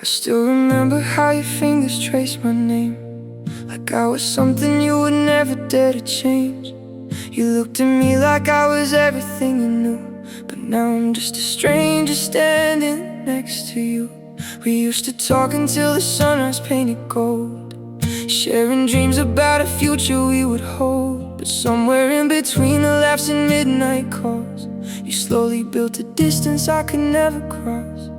I still remember how your fingers traced my name, like I was something you would never dare to change. You looked at me like I was everything you knew, but now I'm just a stranger standing next to you. We used to talk until the sunrise painted gold, sharing dreams about a future we would hold. But somewhere in between the laughs and midnight calls, you slowly built a distance I could never cross.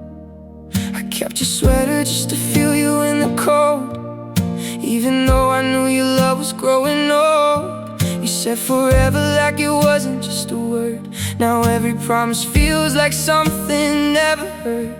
I kept your sweater just to feel you in the cold, even though I knew your love was growing old. You said forever like it wasn't just a word. Now every promise feels like something never heard.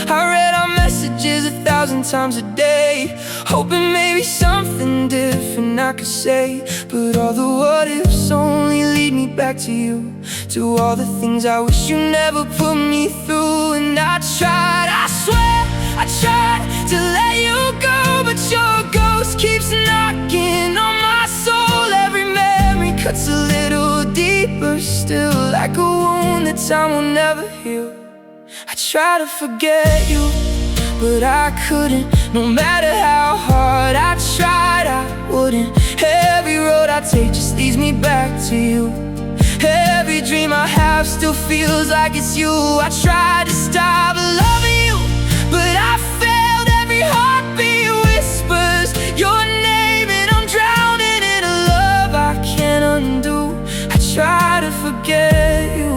I read our messages 1,000 times a day, hoping maybe something different I could say. But all the what ifs only lead me back to you, to all the things I wish you never put me through. And I tried, I swear I tried to let you go, but your ghost keeps knocking on my soul. Every memory cuts a little deeper still, like a wound that time will never heal. I try to forget you, but I couldn't. No matter how hard I tried, I wouldn't. Every road I take just leads me back to you. Every dream I have still feels like it's you. I tried to stop loving you, but I failed. Every heartbeat whispers your name, and I'm drowning in a love I can't undo. I try to forget you,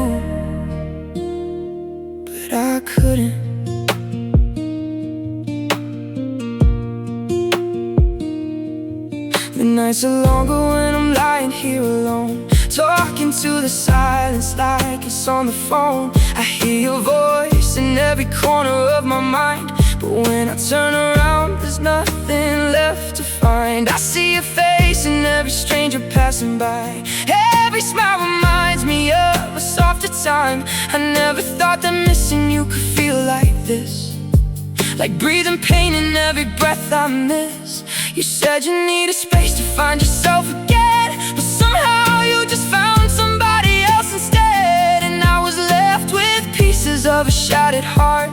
but I couldn't. The nights are longer when I'm lying here alone, talking to the silence like it's on the phone. I hear your voice in every corner of my mind, but when I turn around there's nothing left to find. I see your face in every stranger passing by. Every smile reminds me of a softer time. I never thought that missing you could feel like this, like breathing pain in every breath I miss. You said you needed space to find yourself again, but somehow you just found somebody else instead. And I was left with pieces of a shattered heart,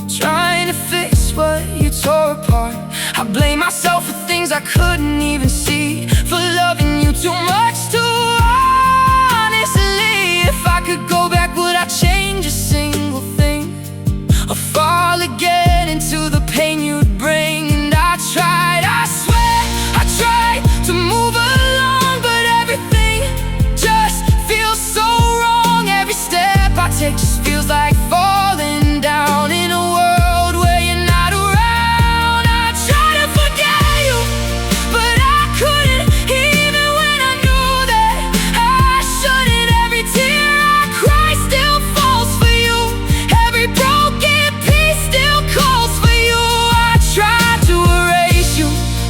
trying to fix what you tore apart. I blame myself for things I couldn't even see, for loving you too much too honestly. If I could go back, would I change a single thing, or fall again into the pain you'd bring? And I tried, I swear I tried to move along, but everything just feels so wrong. Every step I take just feels like falling down in a world where you're not around. I try to forget you, but I couldn't, even when I knew that I shouldn't. Every tear I cry still falls for you. Every broken piece still calls for you. I tried to erase you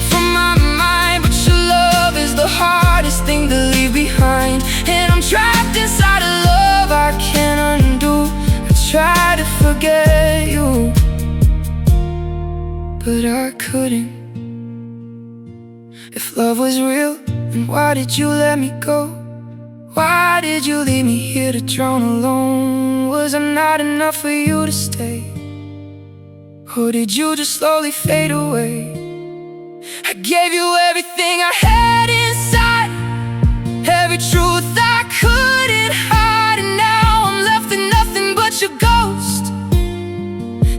from my mind, but your love is the hardest thing to leave behind. And I'm trapped inside a love I can't undo. I try to forget you, but I couldn't. If love was real, then why did you let me go? Why did you leave me here to drown alone? Was I not enough for you to stay, or did you just slowly fade away? I gave you everything I had inside, every truth I couldn't hide. And now I'm left with nothing but your ghost,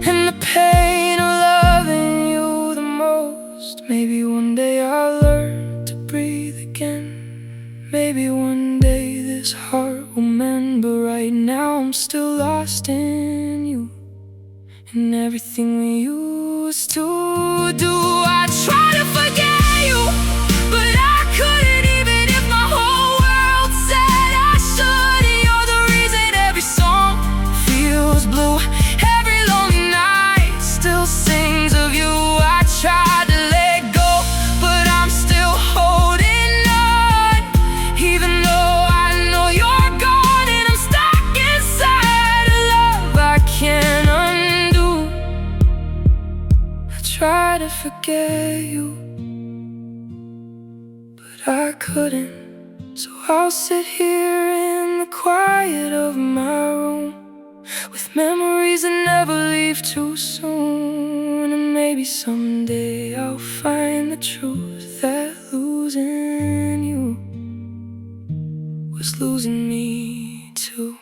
and the pain of loving you the most. Maybe one day I'll learn to breathe again. Maybe one day this heart will mend, but right now I'm still lost in you, and everything we used to do. I try to forget you, but I couldn't, even if my whole world said I should. You're the reason every song feels blue, every lonely night still sings of you. I tried to let go, but I'm still holding on, even though I know you're gone. And I'm stuck inside a love I can't undo. I try to forget you, but I couldn't. So I'll sit here in the quiet of my room, with memories that never leave too soon. someday I'll find the truth that losing you was losing me too.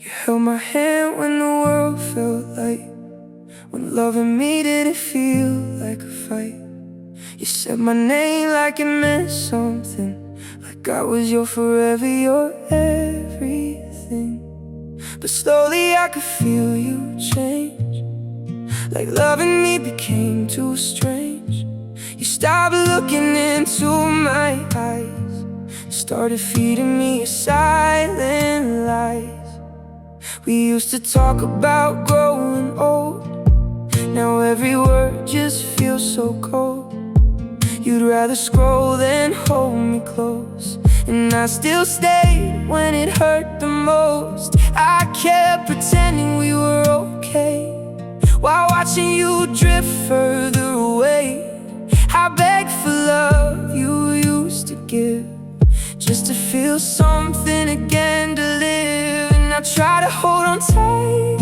You held my hand when the world felt light, when loving me didn't feel like a fight. You said my name like it meant something, like I was your forever, your everything. But slowly I could feel you change, like loving me became too strange. You stopped looking into my eyes, started feeding me your silent lies. We used to talk about growing old, now every word just feels so cold. You'd rather scroll than hold me close, and I still stayed when it hurt the most. I kept pretending we were okay, while watching you drift further away. I begged for love you used to give, just to feel something again, to live. And I try to hold on tight,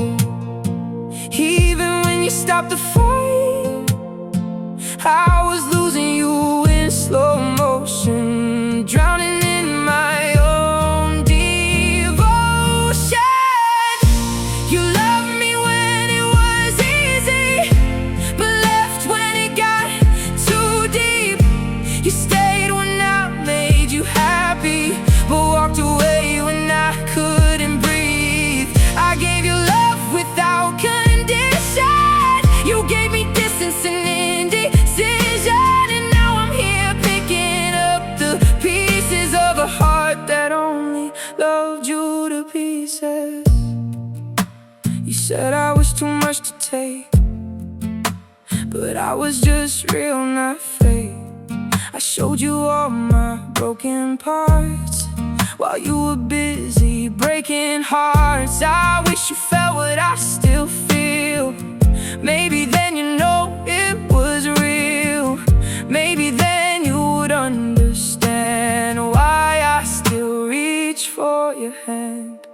even when you stopped the fight. I was losing you in slow motion, drowning in my own devotion. You loved me when it was easy, but left when it got too deep. You stayed when I made you happy, but walked away when I couldn't breathe. I gave you love without condition, you gave me distance and indecision. And now I'm here picking up the pieces of a heart that only loved you to pieces. You said I was too much to take, but I was just real, not fake. I showed you all my broken parts, while you were busy breaking hearts. I wish you felt what I still feel. Maybe then you know it was real. Maybe then you would understand why I still reach for your hand.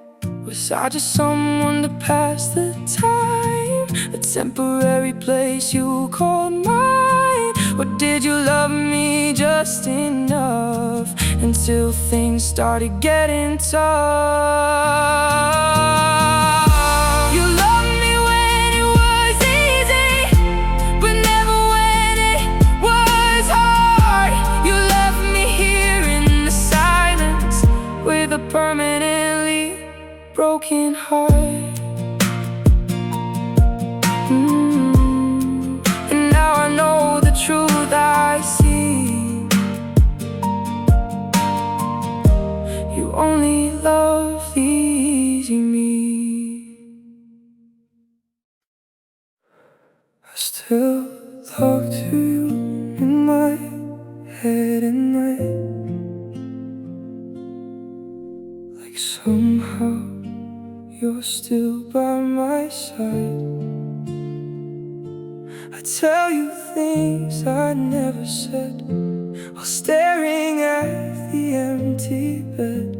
Was I just someone to pass the time, a temporary place you called mine? Or did you love me just enough until things started getting tough? You loved me when it was easy, but never when it was hard. You left me here in the silence with a permanently broken heart. And now I know the truth I see. You only love the easy me. I still talk to you in my head at night, like somehow you're still by my side. I tell you things I never said, while staring at the empty bed.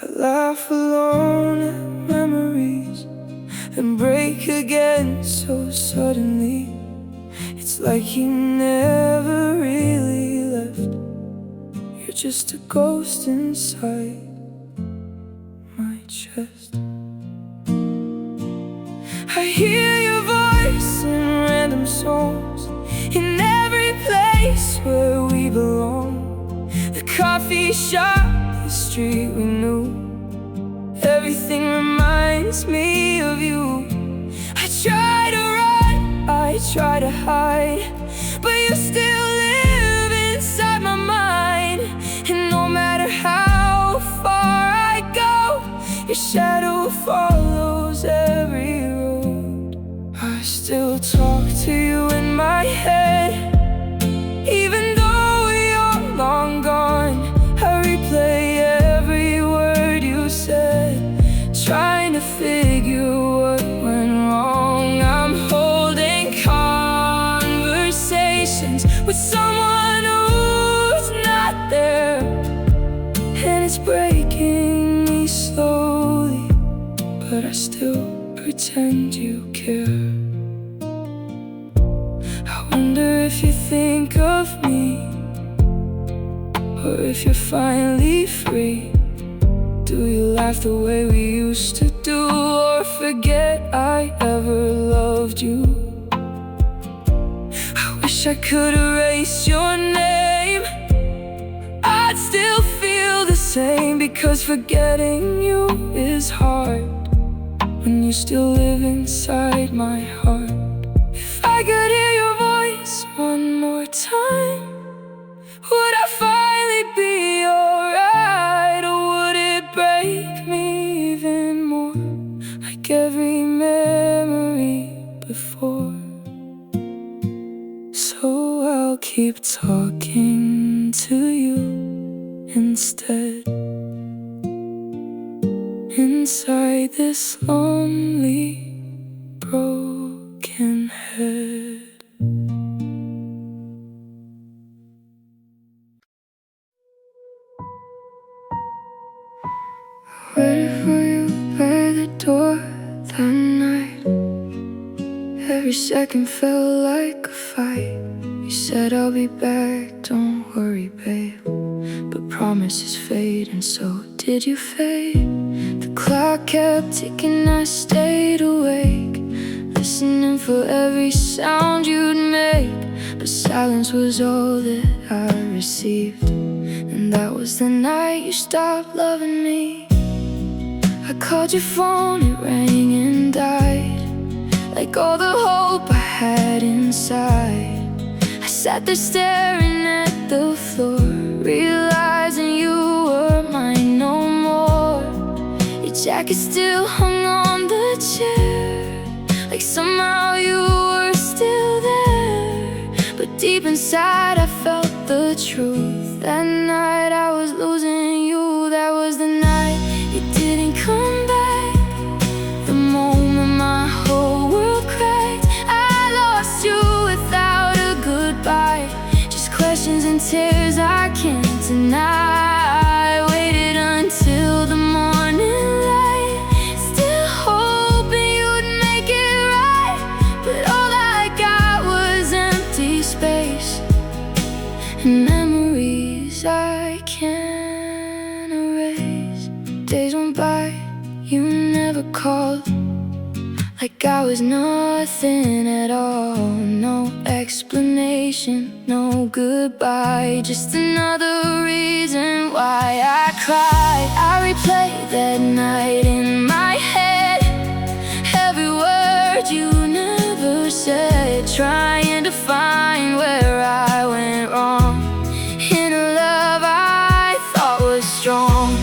I laugh alone at memories and break again so suddenly. It's like you never really left, you're just a ghost inside my chest. I hear your voice in random songs, in every place where we belong. The coffee shop, the street we knew, everything reminds me of you. I try to run, I try to hide, but you still live inside my mind. And no matter how far I go, your shadow follows every road. I still talk to you in my head. Even though you're long gone, I replay every word you said, trying to figure what went wrong. I'm holding conversations with someone who's not there, and it's breaking me slowly, but I still pretend you care. I wonder if you think of me, or if you're finally free. Do you laugh the way we used to do, or forget I ever loved you? I wish I could erase your name. I'd still feel the same, because forgetting you is hard when you still live inside my heart. If I could hear your voice one more time, would I finally be alright, or would it break me even more, like every memory before? So I'll keep talking to you instead, inside this lonely, broken head. Waited for you by the door that night. Every second felt like a fight. You said I'll be back, don't worry babe, but promises fade, and so did you fade. The clock kept ticking, I stayed awake, listening for every sound you'd make. But silence was all that I received, and that was the night you stopped loving me. I called your phone, it rang and died, like all the hope I had inside. I sat there staring at the floor, realizing you were mine no more. Your jacket still hung on the chair, like somehow you were still there. But deep inside I felt the truth. That night I was losing you. That was the night you didn't come back. The moment my whole world cracked, I lost you without a goodbye. Just questions and tears I can't deny. I waited until the morning light, still hoping you'd make it right. But all I got was empty space and memories I can't erase. Days went by, you never called, like I was nothing at all. No explanation, no goodbye, just another reason why I cry. I replay that night in my head, every word you never said, trying to find where I went wrong in a love I thought was strong.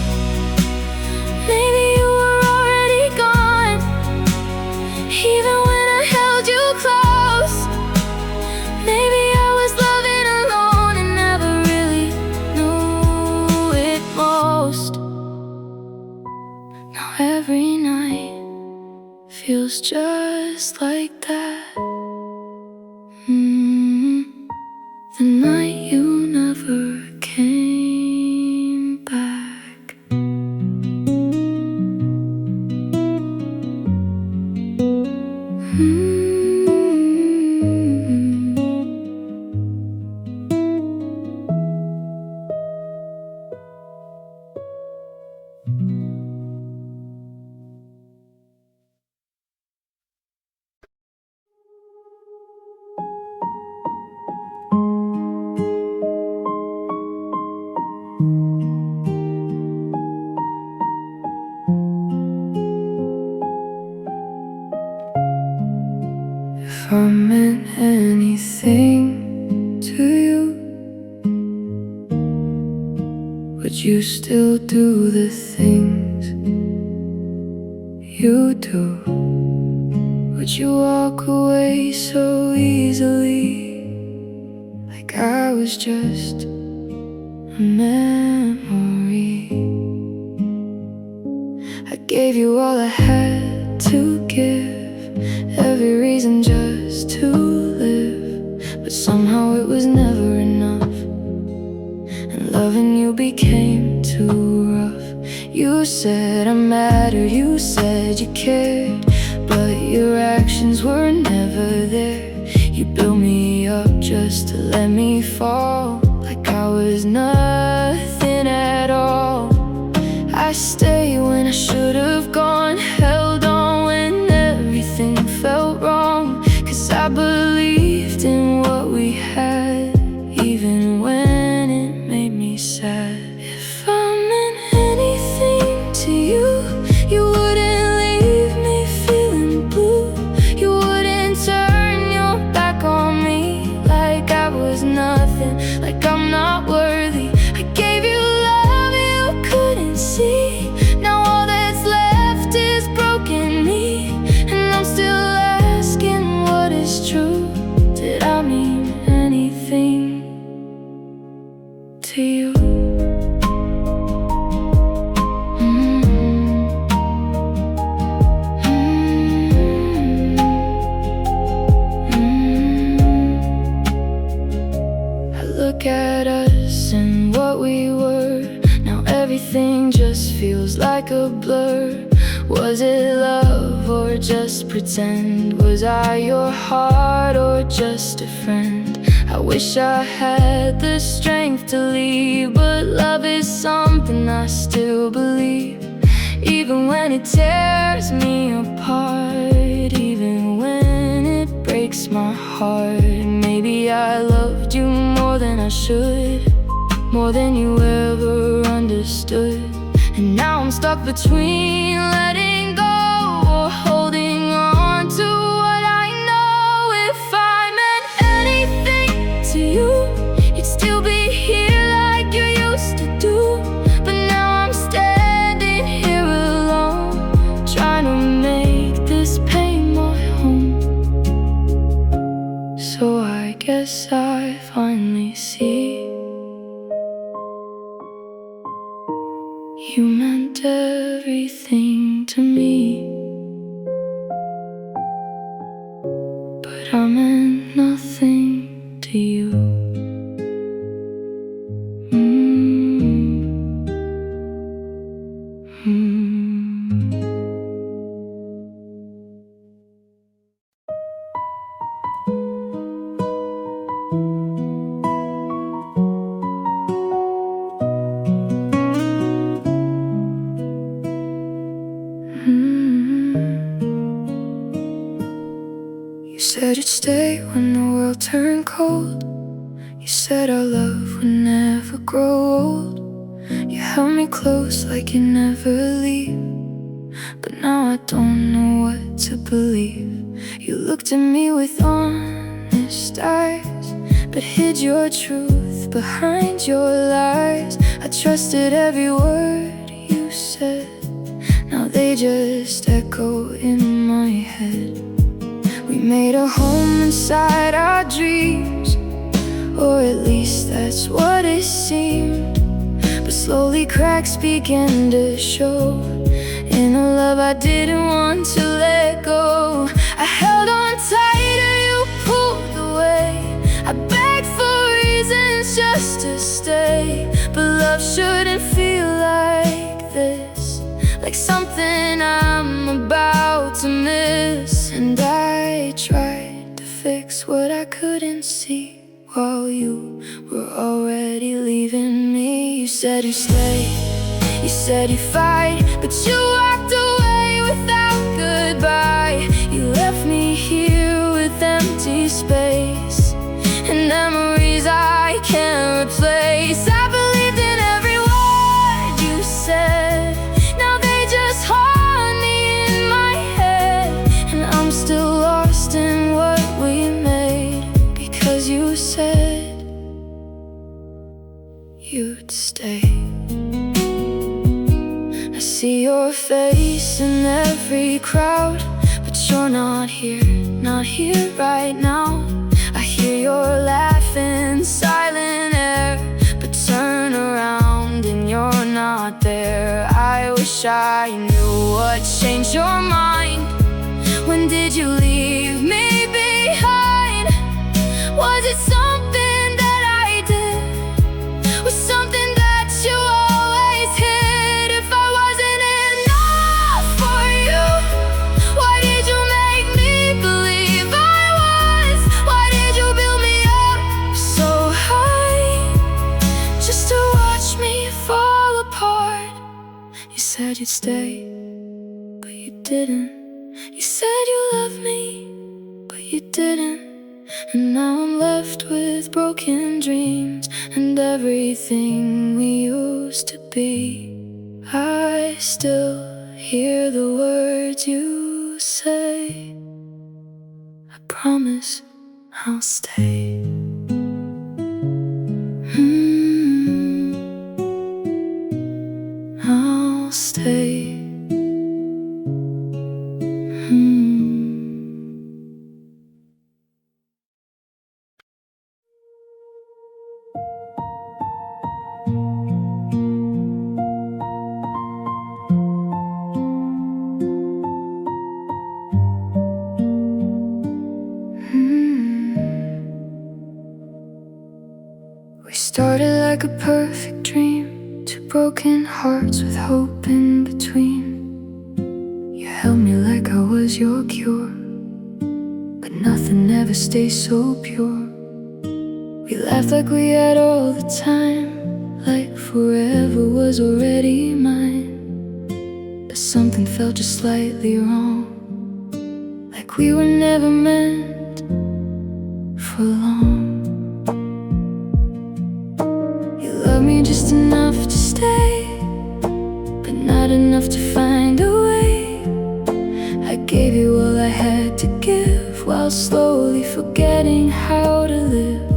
Maybe you were already gone, even when I held you close. Maybe I was loving alone and never really knew it most. Now every night feels just like that. The night you never came back. If I meant anything to you, would you still do the things you do? Would you walk away so easily, like I was just a memory? I gave you all I had to give, every reason just to live, but somehow it was never enough, and loving you became too rough. You said I mattered, you said you cared, but your actions were never there. You built me up just to let me fall, like I was nothing at all. I stayed when I should have gone, held on when everything felt wrong, 'cause I believed in what we had, even when it made me sad. If I meant anything to you, you wouldn't leave me feeling blue. You wouldn't turn your back on me like I was nothing, like I'm not worthy. I gave you love you couldn't see. Now all that's left is broken me, and I'm still asking what is true. Did I mean anything to you? Look at us and what we were. Now everything just feels like a blur. Was it love or just pretend? Was I your heart or just a friend? I wish I had the strength to leave, but love is something I still believe. Even when it tears me apart, even when it breaks my heart. Maybe I loved you more than I should, more than you ever understood. And now I'm stuck between letting go or holding on to what I know. If I meant anything to you, you'd still be here like you used to do. But now I'm standing here alone, trying to make this pain my home. So I guess I finally see you meant everything to me, but I meant nothing to you. You said you'd stay when the world turned cold. You said our love would never grow old. You held me close like you'd never leave, but now I don't know what to believe. You looked at me with honest eyes, but hid your truth behind your lies. I trusted every word you said, now they just echo in my head. We made a home inside our dreams, or at least that's what it seemed. But slowly cracks began to show in a love I didn't want to let go. I held on tighter, you pulled away. I begged for reasons just to stay, but love shouldn't feel like this, like something I'm about to miss. And I tried to fix what I couldn't see while you were already leaving me. You said you'd stay, you said you'd fight, but you walked away without goodbye. You left me here with empty space and memories I can't replace. I believed in every word you said, now they just haunt me in my head. And I'm still lost in what we made, because you said you'd stay. I see your face in every crowd, but you're not here. not here right now. I hear your laugh in silent air, but turn around and you're not there. I wish I knew what changed your mind. When did you leave me behind? Was it something that I did? Was something that you always hid? If I wasn't enough for you, why did you make me believe I was? Why did you build me up so high, just to watch me fall apart? You said you'd stay, but you didn't. You said you loved me, but you didn't. And now I'm left with broken dreams and everything we used to be. I still hear the words you say. I promise I'll stay. I'll stay. We started like a perfect dream, two broken hearts with hope in between. You held me like I was your cure, but nothing ever stays so pure. We laughed like we had all the time, like forever was already mine. But something felt just slightly wrong, like we were never meant for long. You loved me just enough to stay, but not enough to find a way. I gave you all I had to give, while slowly forgetting how to live.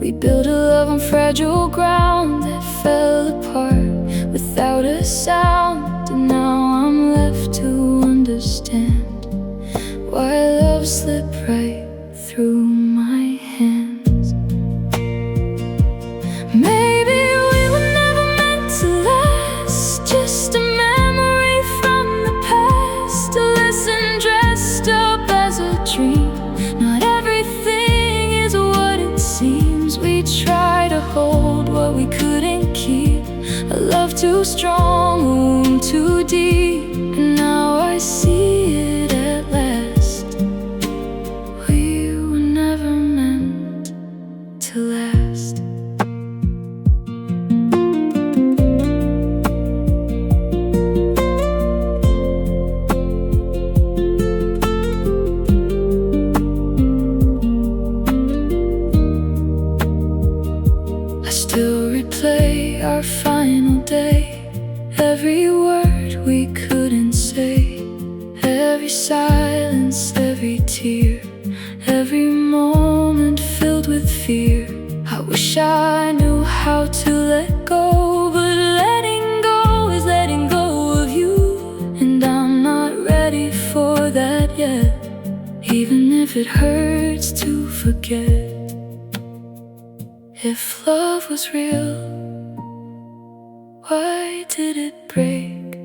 We built a love on fragile ground that fell apart without a sound. And now I'm left to understand why love slipped right through my hands. Maybe we were never meant to last, just a memory from the past, a lesson dressed up as a dream. Not everything is what it seems. We try to hold what we couldn't keep, a love too strong, a wound too deep. And now I see it at last. We were never meant to last. I still replay our final day, every word we couldn't say, every silence, every tear, every moment filled with fear. I wish I knew how to let go, but letting go is letting go of you. And I'm not ready for that yet, even if it hurts to forget. If love was real, why did it break?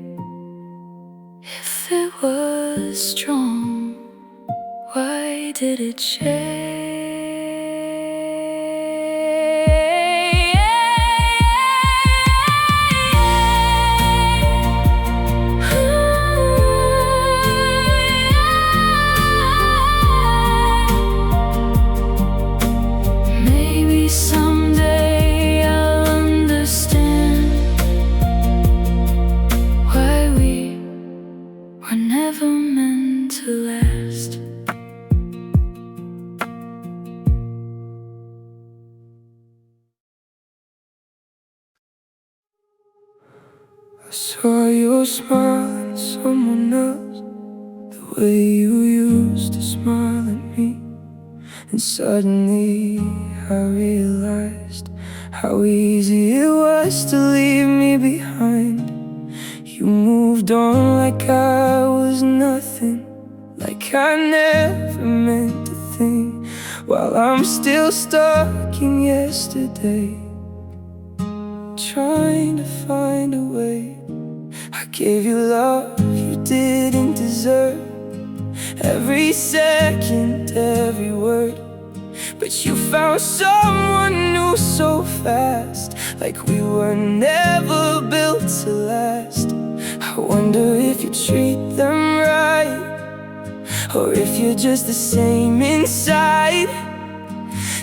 If it was strong, why did it shake? Maybe someday I'll understand why we were never meant to last. I saw your smile in someone else, the way you used to smile at me. And suddenly I realized how easy it was to leave me behind. You moved on like I was nothing, like like I never meant a thing, while I'm still stuck in yesterday, trying to find a way. I gave you love you didn't deserve, every second, every word, but you found someone new so fast, like we were never built to last. I wonder if you treat them right, or if you're just the same inside.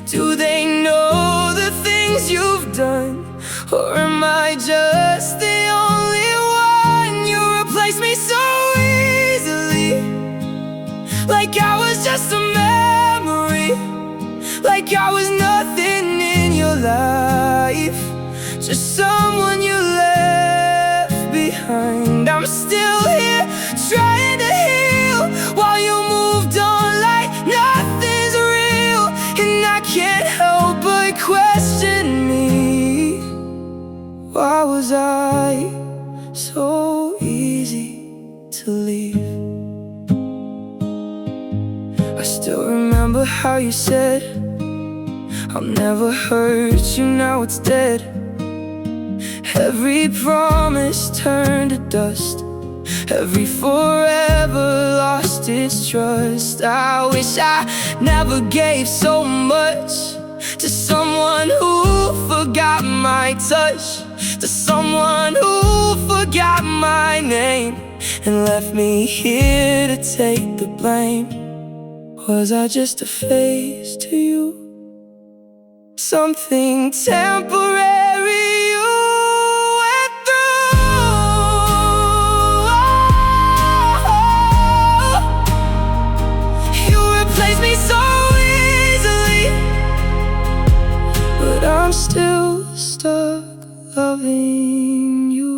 Do they know the things you've done, or am I just the only one? You replaced me so easily, like I was just a memory, like I was nothing in your life, just someone you left behind. I'm still here trying to heal, while you moved on like nothing's real, and I can't help but question me. Why was I so easy to leave? I still remember how you said, I'll never hurt you, now it's dead. Every promise turned to dust, every forever lost its trust. I wish I never gave so much to someone who forgot my touch, to someone who forgot my name and left me here to take the blame. Was I just a phase to you, something temporary you went through? You replaced me so easily, but I'm still stuck loving you.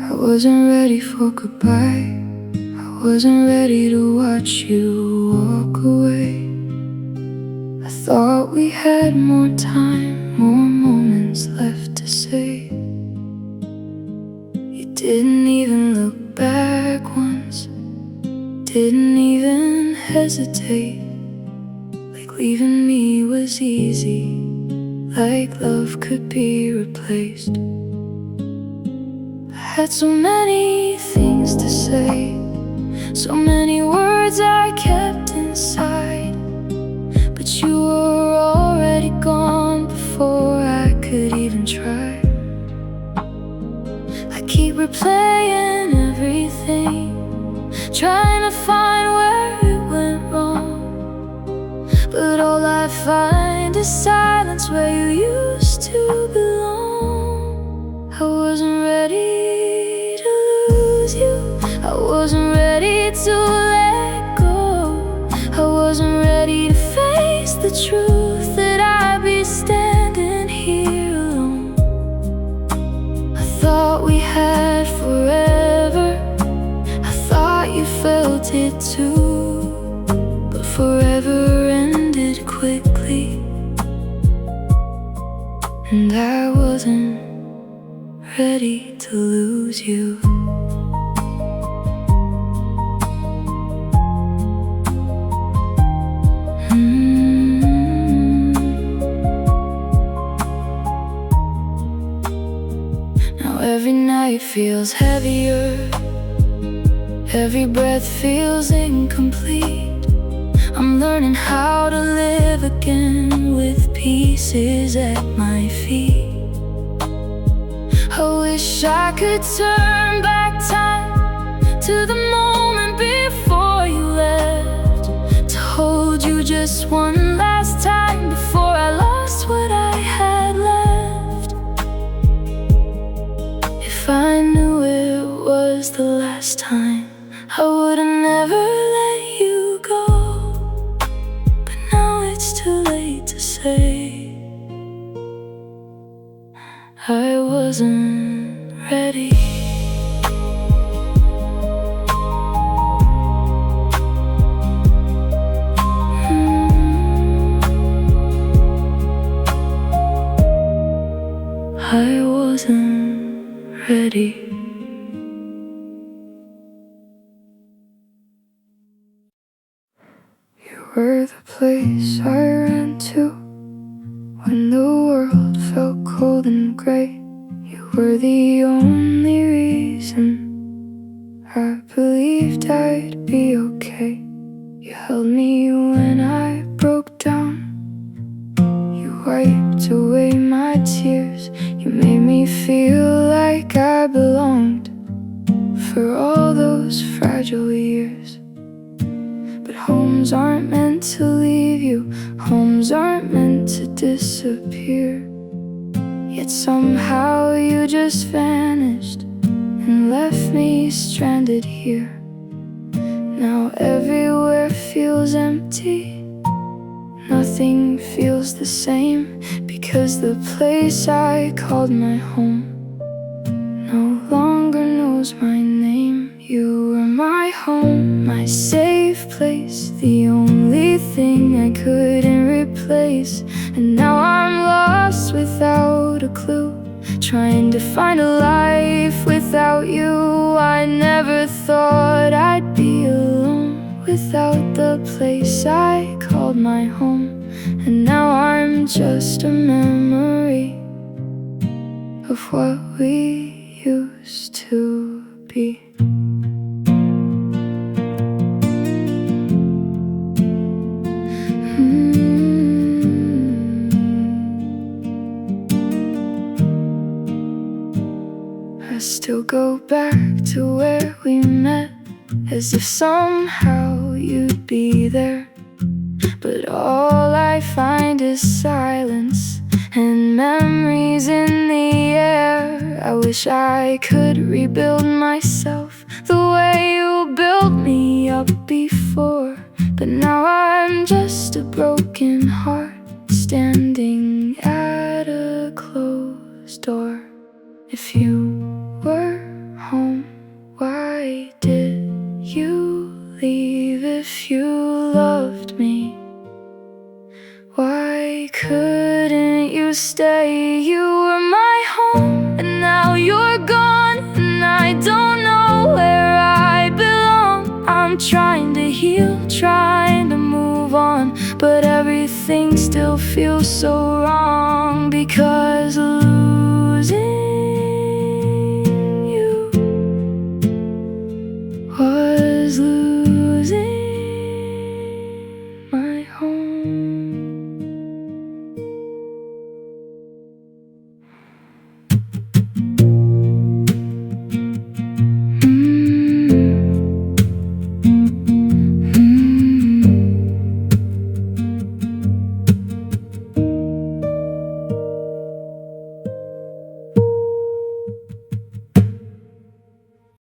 I wasn't ready for goodbye, I wasn't ready to watch you walk away. I thought we had more time, more moments left to say. You didn't even look back once, didn't even hesitate, like leaving me was easy, like love could be replaced. I had so many things to say, so many words I kept inside, but you were already gone before I could even try. I keep replaying everything, trying to find where it went wrong, but all I find is silence where you used to belong. I wasn't ready to lose you, I wasn't ready to let go, I wasn't ready to face the truth that I'd be standing here alone. I thought we had forever, I thought you felt it too, but forever ended quickly, and I wasn't ready to lose you. Now every night feels heavier, every breath feels incomplete. I'm learning how to live again with pieces at my feet. I wish I could turn back time to the moment before you left, to hold you just one last time before I lost what I had left. If I knew it was the last time, I would've never let you go. wasn't ready. I wasn't ready. You were the place I ran to when the world felt cold and gray. You were the only reason I believed I'd be okay. You held me when I broke down. You wiped away my tears. You made me feel like I belonged for all those fragile years. But homes aren't meant to leave you. Homes aren't meant to disappear. Yet somehow you just vanished and left me stranded here. Now everywhere feels empty. Nothing feels the same, because the place I called my home no longer knows my name. You were my home, my safe place, the only thing I couldn't replace. And now I'm lost without a clue, trying to find a life without you. I never thought I'd be alone without the place I called my home. And now I'm just a memory of what we used to be. I still go back to where we met, as if somehow you'd be there. But all I find is silence and memories in the air. I wish I could rebuild myself the way you built me up before. But now I'm just a broken heart standing at a closed door. If you were home, why did you leave? If you loved me, why couldn't you stay? You were my home, and now you're gone, and I don't know where I belong. I'm trying to heal, trying to move on, but everything still feels so wrong, because losing you was losing.